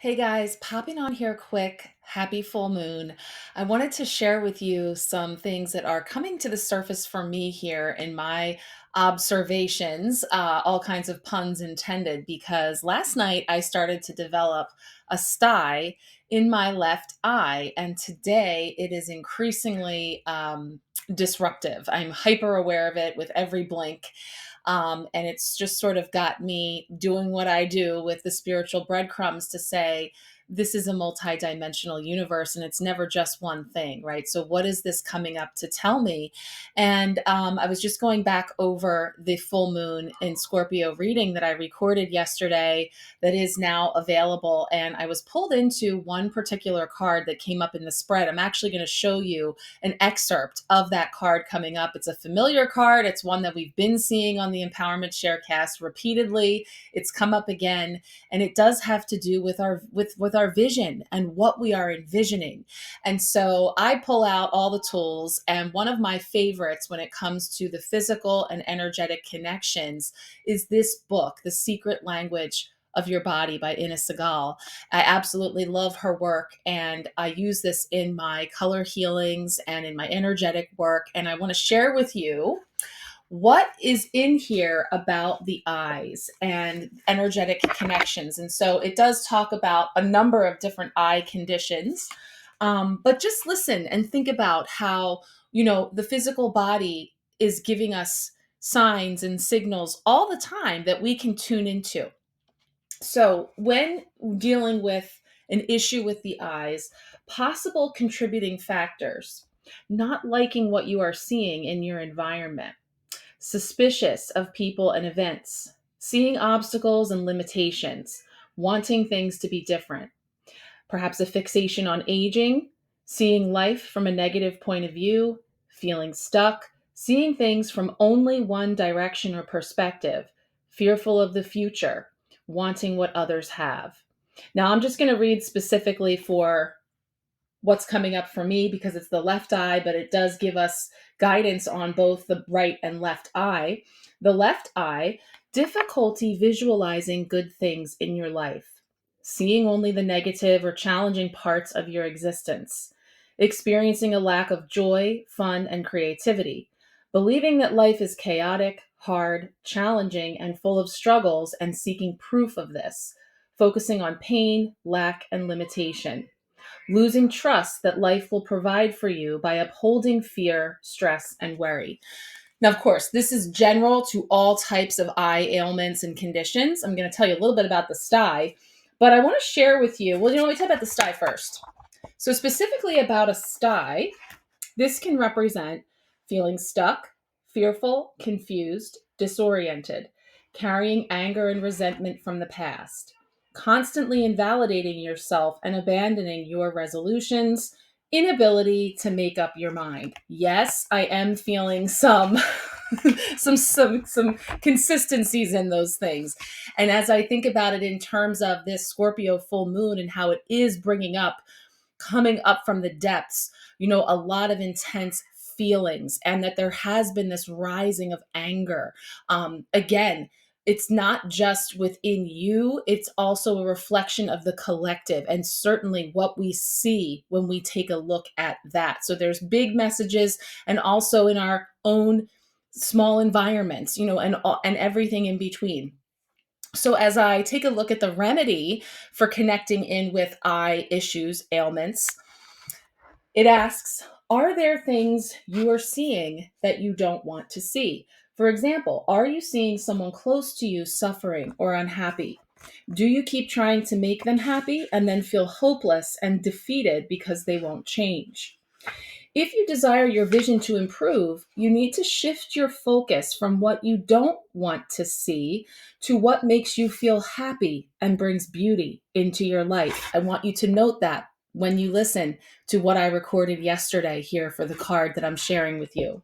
Hey guys, popping on here quick. Happy full moon. I wanted to share with you some things that are coming to the surface for me here in my observations, all kinds of puns intended, because last night I started to develop a sty in my left eye, and today it is increasingly disruptive. I'm hyper aware of it with every blink. And it's just sort of got me doing what I do with the spiritual breadcrumbs to say, this is a multidimensional universe and it's never just one thing, right? So, what is this coming up to tell me? And I was just going back over the full moon in Scorpio reading that I recorded yesterday that is now available. And I was pulled into one particular card that came up in the spread. I'm actually going to show you an excerpt of that card coming up. It's a familiar card. It's one that we've been seeing on the Empowerment Sharecast repeatedly. It's come up again, and it does have to do with our vision and what we are envisioning. And so I pull out all the tools, and one of my favorites when it comes to the physical and energetic connections is this book, The Secret Language of Your Body by Ina Segal. I absolutely love her work, and I use this in my color healings and in my energetic work. And I want to share with you what is in here about the eyes and energetic connections. And so it does talk about a number of different eye conditions. But just listen and think about how, the physical body is giving us signs and signals all the time that we can tune into. So, when dealing with an issue with the eyes, possible contributing factors: not liking what you are seeing in your environment, suspicious of people and events, seeing obstacles and limitations, wanting things to be different, perhaps a fixation on aging, seeing life from a negative point of view, feeling stuck, seeing things from only one direction or perspective, fearful of the future, wanting what others have. Now, I'm just going to read specifically for what's coming up for me because it's the left eye, but it does give us guidance on both the right and left eye. The left eye: difficulty visualizing good things in your life, seeing only the negative or challenging parts of your existence, experiencing a lack of joy, fun, and creativity, believing that life is chaotic, hard, challenging, and full of struggles, and seeking proof of this, focusing on pain, lack, and limitation, losing trust that life will provide for you by upholding fear, stress, and worry. Now, of course, this is general to all types of eye ailments and conditions. I'm going to tell you a little bit about the sty, but I want to share with you. Well, let me talk about the sty first. So, specifically about a sty, this can represent feeling stuck, fearful, confused, disoriented, carrying anger and resentment from the past, constantly invalidating yourself and abandoning your resolutions, inability to make up your mind. Yes, I am feeling some some consistencies in those things. And as I think about it in terms of this Scorpio full moon and how it is bringing up, coming up from the depths, a lot of intense feelings, and that there has been this rising of anger. Again, it's not just within you, it's also a reflection of the collective, and certainly what we see when we take a look at that. So there's big messages, and also in our own small environments, and everything in between. So, as I take a look at the remedy for connecting in with eye issues, ailments, it asks, are there things you are seeing that you don't want to see? For example, are you seeing someone close to you suffering or unhappy? Do you keep trying to make them happy and then feel hopeless and defeated because they won't change? If you desire your vision to improve, you need to shift your focus from what you don't want to see to what makes you feel happy and brings beauty into your life. I want you to note that when you listen to what I recorded yesterday here for the card that I'm sharing with you.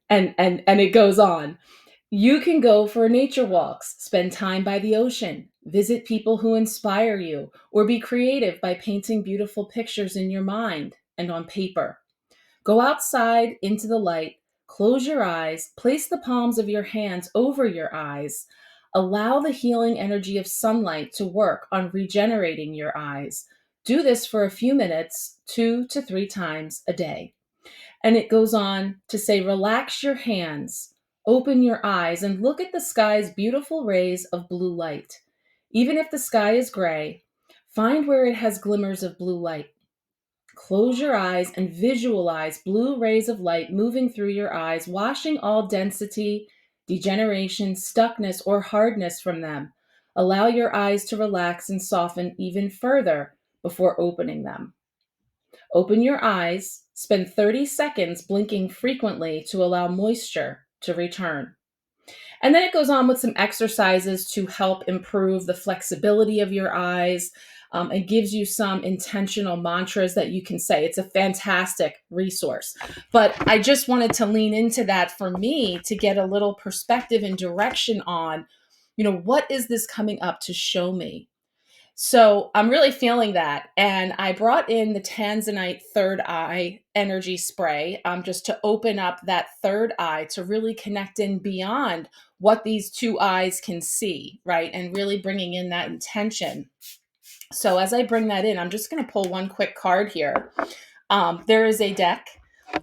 and it goes on. You can go for nature walks, spend time by the ocean, visit people who inspire you, or be creative by painting beautiful pictures in your mind and on paper. Go outside into the light, close your eyes, place the palms of your hands over your eyes. Allow the healing energy of sunlight to work on regenerating your eyes. Do this for a few minutes, 2 to 3 times a day. And it goes on to say, relax your hands, open your eyes, and look at the sky's beautiful rays of blue light. Even if the sky is gray, find where it has glimmers of blue light. Close your eyes and visualize blue rays of light moving through your eyes, washing all density, degeneration, stuckness, or hardness from them. Allow your eyes to relax and soften even further before opening them. Open your eyes, spend 30 seconds blinking frequently to allow moisture to return. And then it goes on with some exercises to help improve the flexibility of your eyes, and gives you some intentional mantras that you can say. It's a fantastic resource. But I just wanted to lean into that for me to get a little perspective and direction on, what is this coming up to show me? So I'm really feeling that. And I brought in the Tanzanite third eye energy spray, just to open up that third eye to really connect in beyond what these two eyes can see, right? And really bringing in that intention. So as I bring that in, I'm just going to pull one quick card here. There is a deck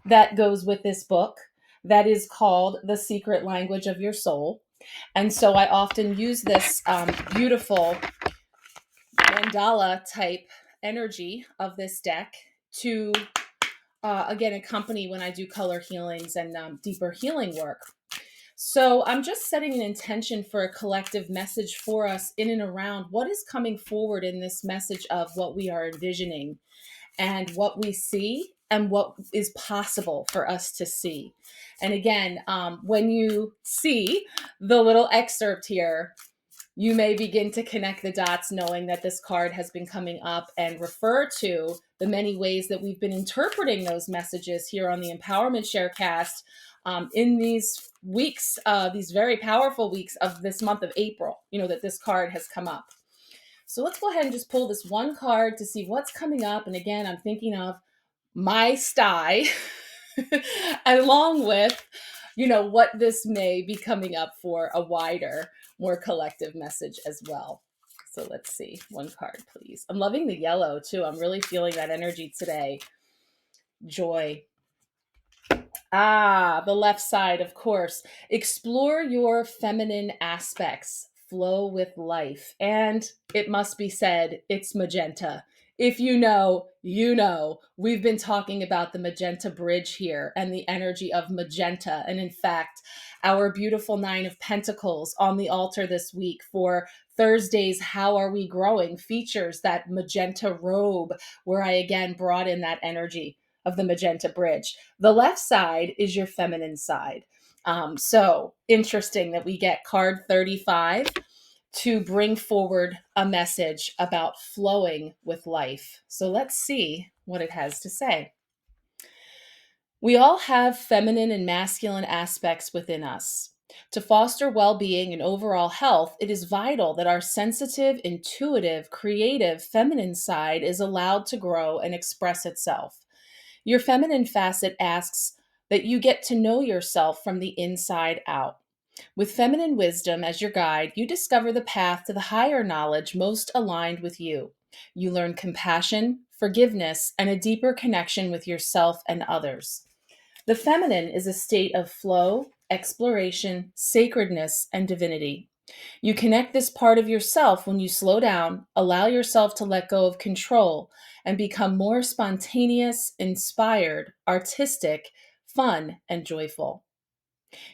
that goes with this book that is called The Secret Language of Your Soul. And so I often use this beautiful mandala type energy of this deck to, again, accompany when I do color healings and deeper healing work. So I'm just setting an intention for a collective message for us in and around what is coming forward in this message of what we are envisioning and what we see and what is possible for us to see. And again, when you see the little excerpt here, you may begin to connect the dots knowing that this card has been coming up and refer to the many ways that we've been interpreting those messages here on the Empowerment Sharecast in these weeks, these very powerful weeks of this month of April, that this card has come up. So let's go ahead and just pull this one card to see what's coming up. And again, I'm thinking of my sty along with, what this may be coming up for a wider, more collective message as well. So let's see. One card, please. I'm loving the yellow too. I'm really feeling that energy today. Joy. The left side, of course. Explore your feminine aspects. Flow with life. And it must be said, it's magenta. If you know, you know. We've been talking about the magenta bridge here and the energy of magenta. And in fact, our beautiful Nine of Pentacles on the altar this week for Thursday's How Are We Growing features that magenta robe, where I again brought in that energy of the magenta bridge. The left side is your feminine side. So interesting that we get card 35 to bring forward a message about flowing with life. So let's see what it has to say. We all have feminine and masculine aspects within us. To foster well being and overall health, it is vital that our sensitive, intuitive, creative, feminine side is allowed to grow and express itself. Your feminine facet asks that you get to know yourself from the inside out. With feminine wisdom as your guide, you discover the path to the higher knowledge most aligned with you. You learn compassion, forgiveness, and a deeper connection with yourself and others. The feminine is a state of flow, exploration, sacredness, and divinity. You connect this part of yourself when you slow down, allow yourself to let go of control, and become more spontaneous, inspired, artistic, fun, and joyful.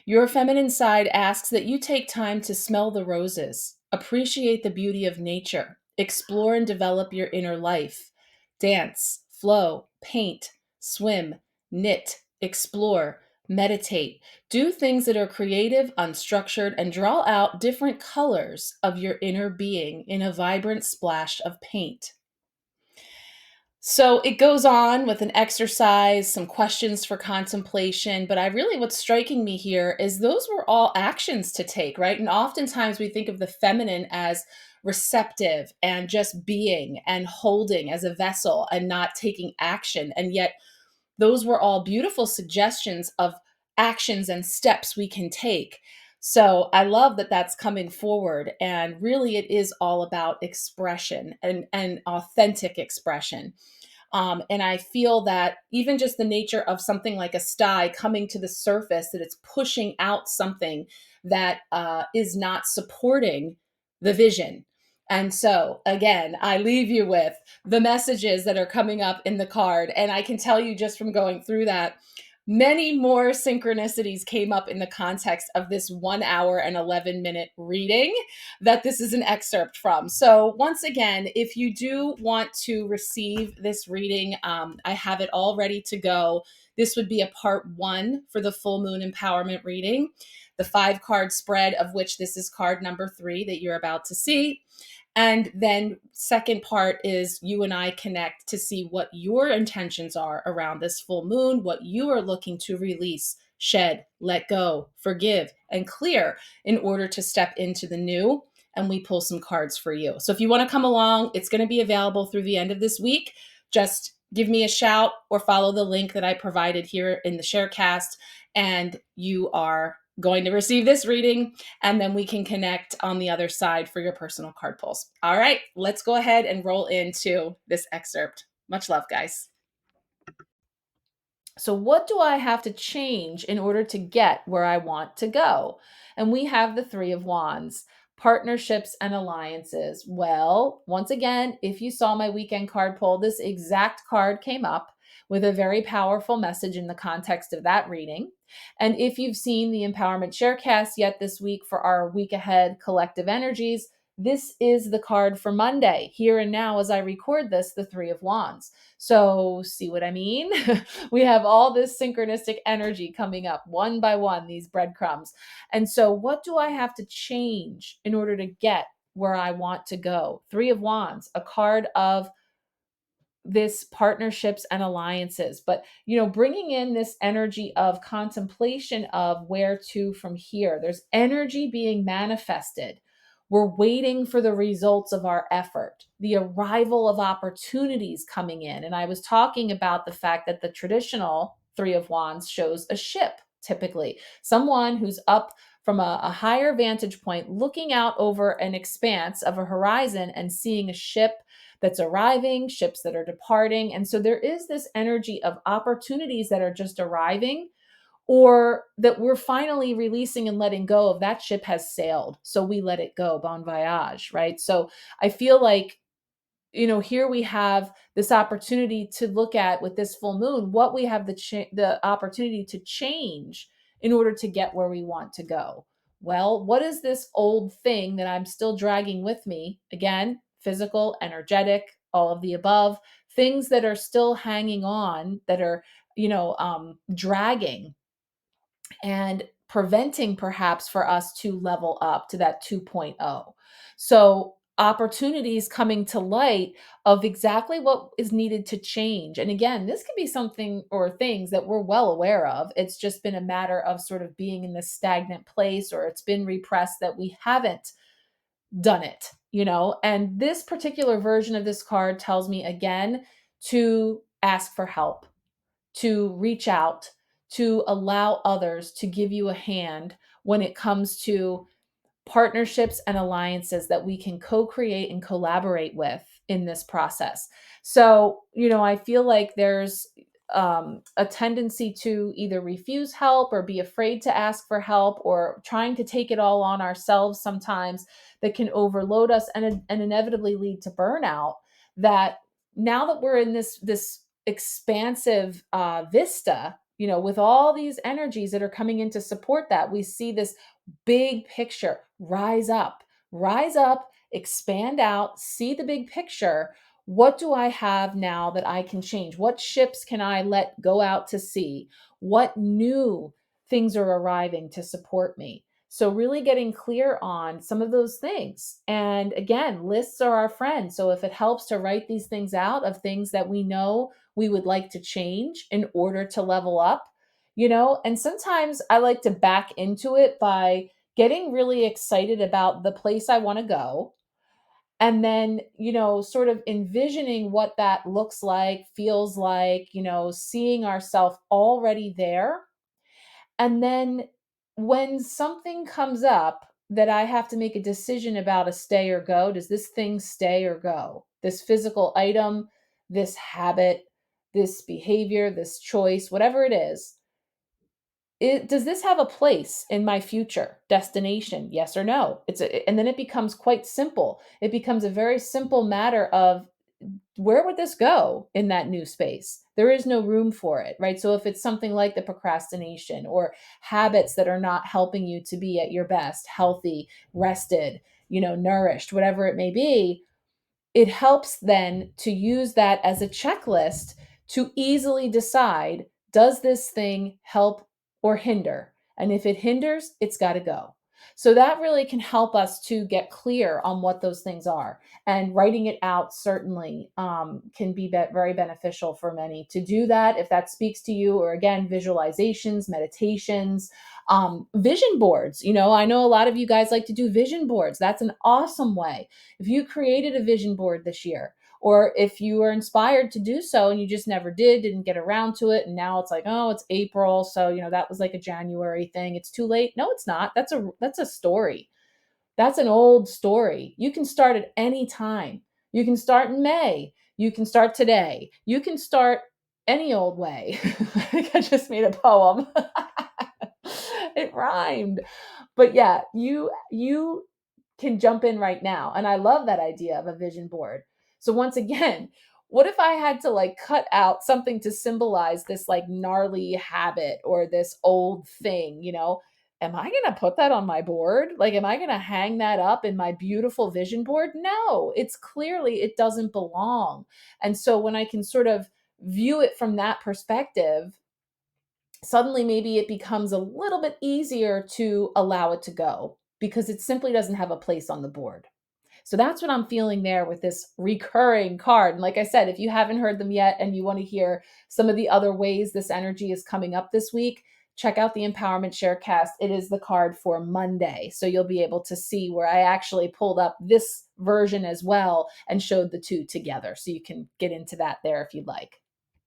Your feminine side asks that you take time to smell the roses, appreciate the beauty of nature, explore and develop your inner life, dance, flow, paint, swim, knit, explore, meditate. Do things that are creative, unstructured, and draw out different colors of your inner being in a vibrant splash of paint. So it goes on with an exercise, some questions for contemplation, but what's striking me here is those were all actions to take, right? And oftentimes we think of the feminine as receptive and just being and holding as a vessel and not taking action. And yet those were all beautiful suggestions of actions and steps we can take. So I love that that's coming forward. And really, it is all about expression and authentic expression. And I feel that even just the nature of something like a sty coming to the surface, that it's pushing out something that is not supporting the vision. And so, again, I leave you with the messages that are coming up in the card. And I can tell you just from going through that, many more synchronicities came up in the context of this 1 hour and 11-minute reading that this is an excerpt from. So, once again, if you do want to receive this reading, I have it all ready to go. This would be a part one for the full moon empowerment reading, the 5 card spread, of which this is card number 3 that you're about to see. And then second part is you and I connect to see what your intentions are around this full moon, what you are looking to release, shed, let go, forgive, and clear in order to step into the new. And we pull some cards for you. So if you want to come along, it's going to be available through the end of this week. Just give me a shout or follow the link that I provided here in the sharecast, and you are going to receive this reading, and then we can connect on the other side for your personal card pulls. All right, let's go ahead and roll into this excerpt. Much love, guys. So, what do I have to change in order to get where I want to go? And we have the Three of Wands, partnerships and alliances. Well, once again, if you saw my weekend card pull, this exact card came up with a very powerful message in the context of that reading. And if you've seen the Empowerment Sharecast yet this week for our week ahead collective energies, this is the card for Monday, here and now as I record this, the Three of Wands. So, see what I mean? We have all this synchronistic energy coming up one by one, these breadcrumbs. And so, what do I have to change in order to get where I want to go? Three of Wands, a card of this partnerships and alliances, but bringing in this energy of contemplation of where to from here. There's energy being manifested. We're waiting for the results of our effort, the arrival of opportunities coming in. And I was talking about the fact that the traditional Three of Wands shows a ship, typically someone who's up from a higher vantage point, looking out over an expanse of a horizon and seeing a ship that's arriving, ships that are departing. And so there is this energy of opportunities that are just arriving, or that we're finally releasing and letting go of. That ship has sailed, so we let it go, bon voyage, right? So I feel like, here we have this opportunity to look at, with this full moon, what we have the opportunity to change in order to get where we want to go. Well, what is this old thing that I'm still dragging with me? Again, physical, energetic, all of the above, things that are still hanging on, that are, dragging and preventing perhaps for us to level up to that 2.0. So, opportunities coming to light of exactly what is needed to change. And again, this can be something or things that we're well aware of. It's just been a matter of sort of being in this stagnant place, or it's been repressed that we haven't done it. And this particular version of this card tells me again to ask for help, to reach out, to allow others to give you a hand when it comes to partnerships and alliances that we can co-create and collaborate with in this process. So, I feel like there's a tendency to either refuse help or be afraid to ask for help, or trying to take it all on ourselves sometimes, that can overload us and inevitably lead to burnout. That now that we're in this expansive vista, with all these energies that are coming in to support that, we see this big picture. Rise up, expand out, see the big picture. What do I have now that I can change? What ships can I let go out to sea? What new things are arriving to support me? So, really getting clear on some of those things. And again, lists are our friend. So, if it helps to write these things out of things that we know we would like to change in order to level up, and sometimes I like to back into it by getting really excited about the place I want to go, and then, sort of envisioning what that looks like, feels like, seeing ourselves already there. And then when something comes up that I have to make a decision about a stay or go, does this thing stay or go? This physical item, this habit, this behavior, this choice, whatever it is, does this have a place in my future destination? Yes or no? And then it becomes quite simple. It becomes a very simple matter of where would this go in that new space? There is no room for it, right? So if it's something like the procrastination or habits that are not helping you to be at your best, healthy, rested, nourished, whatever it may be, it helps then to use that as a checklist to easily decide, does this thing help or hinder? And if it hinders, it's got to go. So that really can help us to get clear on what those things are. And writing it out certainly can be very beneficial for many to do that if that speaks to you, or again, visualizations, meditations, vision boards. I know a lot of you guys like to do vision boards. That's an awesome way. If you created a vision board this year, or if you were inspired to do so and you just never didn't get around to it, and now it's like, oh, it's April, so that was like a January thing, it's too late. No, it's not. That's a story. That's an old story. You can start at any time. You can start in May. You can start today. You can start any old way. I think I just made a poem. It rhymed. But yeah, you can jump in right now. And I love that idea of a vision board. So once again, what if I had to like cut out something to symbolize this like gnarly habit or this old thing, Am I going to put that on my board? Like, am I going to hang that up in my beautiful vision board? No, it's clearly, it doesn't belong. And so when I can sort of view it from that perspective, suddenly maybe it becomes a little bit easier to allow it to go because it simply doesn't have a place on the board. So that's what I'm feeling there with this recurring card. And like I said, if you haven't heard them yet and you want to hear some of the other ways this energy is coming up this week, check out the Empowerment Sharecast. It is the card for Monday. So you'll be able to see where I actually pulled up this version as well and showed the two together. So you can get into that there if you'd like.